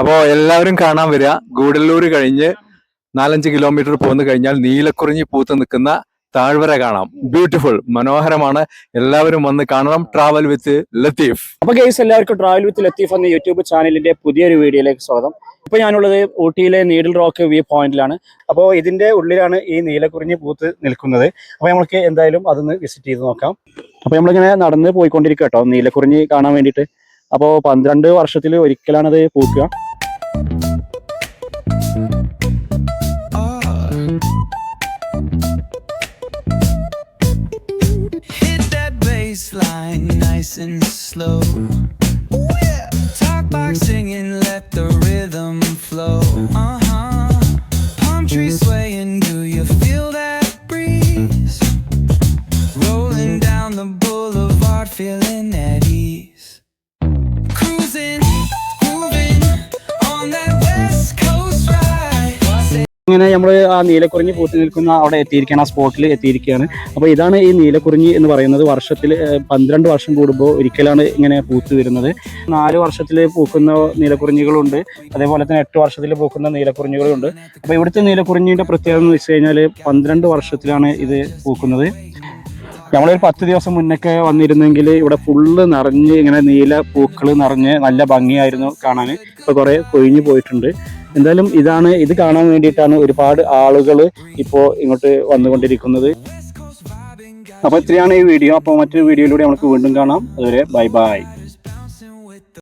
അപ്പോൾ എല്ലാവരും കാണാൻ വരിക. ഗൂഡല്ലൂർ കഴിഞ്ഞ് 4-5 കിലോമീറ്റർ പോന്നു കഴിഞ്ഞാൽ നീലക്കുറിഞ്ഞി പൂത്ത് നിൽക്കുന്ന താഴ്വര കാണാം. ബ്യൂട്ടിഫുൾ, മനോഹരമാണ്. എല്ലാവരും വന്ന് കാണണം. Travel with Latheef. അപ്പൊ ഗൈസ്, എല്ലാവർക്കും ട്രാവൽ വിത്ത് ലത്തീഫ് എന്ന യൂട്യൂബ് ചാനലിന്റെ പുതിയൊരു വീഡിയോയിലേക്ക് സ്വാഗതം. ഇപ്പൊ ഞാനുള്ളത് ഊട്ടിയിലെ നീഡിൽ റോക്ക് വ്യൂ പോയിന്റിലാണ്. അപ്പോൾ ഇതിന്റെ ഉള്ളിലാണ് ഈ നീലക്കുറിഞ്ഞി പൂത്ത് നിൽക്കുന്നത്. അപ്പൊ നമുക്ക് എന്തായാലും അതൊന്ന് വിസിറ്റ് ചെയ്ത് നോക്കാം. അപ്പൊ നമ്മളിങ്ങനെ നടന്ന് പോയിക്കൊണ്ടിരിക്കുക കേട്ടോ, നീലക്കുറിഞ്ഞി കാണാൻ വേണ്ടിയിട്ട്. അപ്പോൾ 12 വർഷത്തിൽ ഒരിക്കലാണത് പൂക്കുക. Line nice and slow. Talk box singing, let the rhythm flow. Palm trees swaying, do you feel that breeze? Rolling down the boulevard, feeling at ease. Cruising, moving on that west coast ride. ഇങ്ങനെ നമ്മൾ ആ നീലക്കുറിഞ്ഞി പൂത്ത് നിൽക്കുന്ന അവിടെ എത്തിയിരിക്കുകയാണ്, ആ സ്പോട്ടിൽ എത്തിയിരിക്കുകയാണ്. അപ്പോൾ ഇതാണ് ഈ നീലക്കുറിഞ്ഞി എന്ന് പറയുന്നത്. വർഷത്തിൽ 12 വർഷം കൂടുമ്പോൾ ഒരിക്കലാണ് ഇങ്ങനെ പൂത്ത് വരുന്നത്. 4 വർഷത്തിൽ പൂക്കുന്ന നീലക്കുറിഞ്ഞികളുണ്ട്, അതേപോലെ തന്നെ 8 വർഷത്തിൽ പൂക്കുന്ന നീലക്കുറിഞ്ഞികളുണ്ട്. അപ്പോൾ ഇവിടുത്തെ നീലക്കുറിഞ്ഞിൻ്റെ പ്രത്യേകത എന്ന് വെച്ച് കഴിഞ്ഞാൽ 12 വർഷത്തിലാണ് ഇത് പൂക്കുന്നത്. നമ്മളൊരു 10 ദിവസം മുന്നൊക്കെ വന്നിരുന്നെങ്കിൽ ഇവിടെ ഫുള്ള് നിറഞ്ഞ് ഇങ്ങനെ നീല പൂക്കൾ നിറഞ്ഞ് നല്ല ഭംഗിയായിരുന്നു കാണാൻ. ഇപ്പോൾ കുറേ കൊഴിഞ്ഞു പോയിട്ടുണ്ട്. എന്തായാലും ഇത് കാണാൻ വേണ്ടിയിട്ടാണ് ഒരുപാട് ആളുകൾ ഇപ്പോൾ ഇങ്ങോട്ട് വന്നുകൊണ്ടിരിക്കുന്നത്. അപ്പോൾ ഇത്രയാണ് ഈ വീഡിയോ. അപ്പോൾ മറ്റൊരു വീഡിയോയിലൂടെ നമുക്ക് വീണ്ടും കാണാം. അതുവരെ ബൈ ബൈ.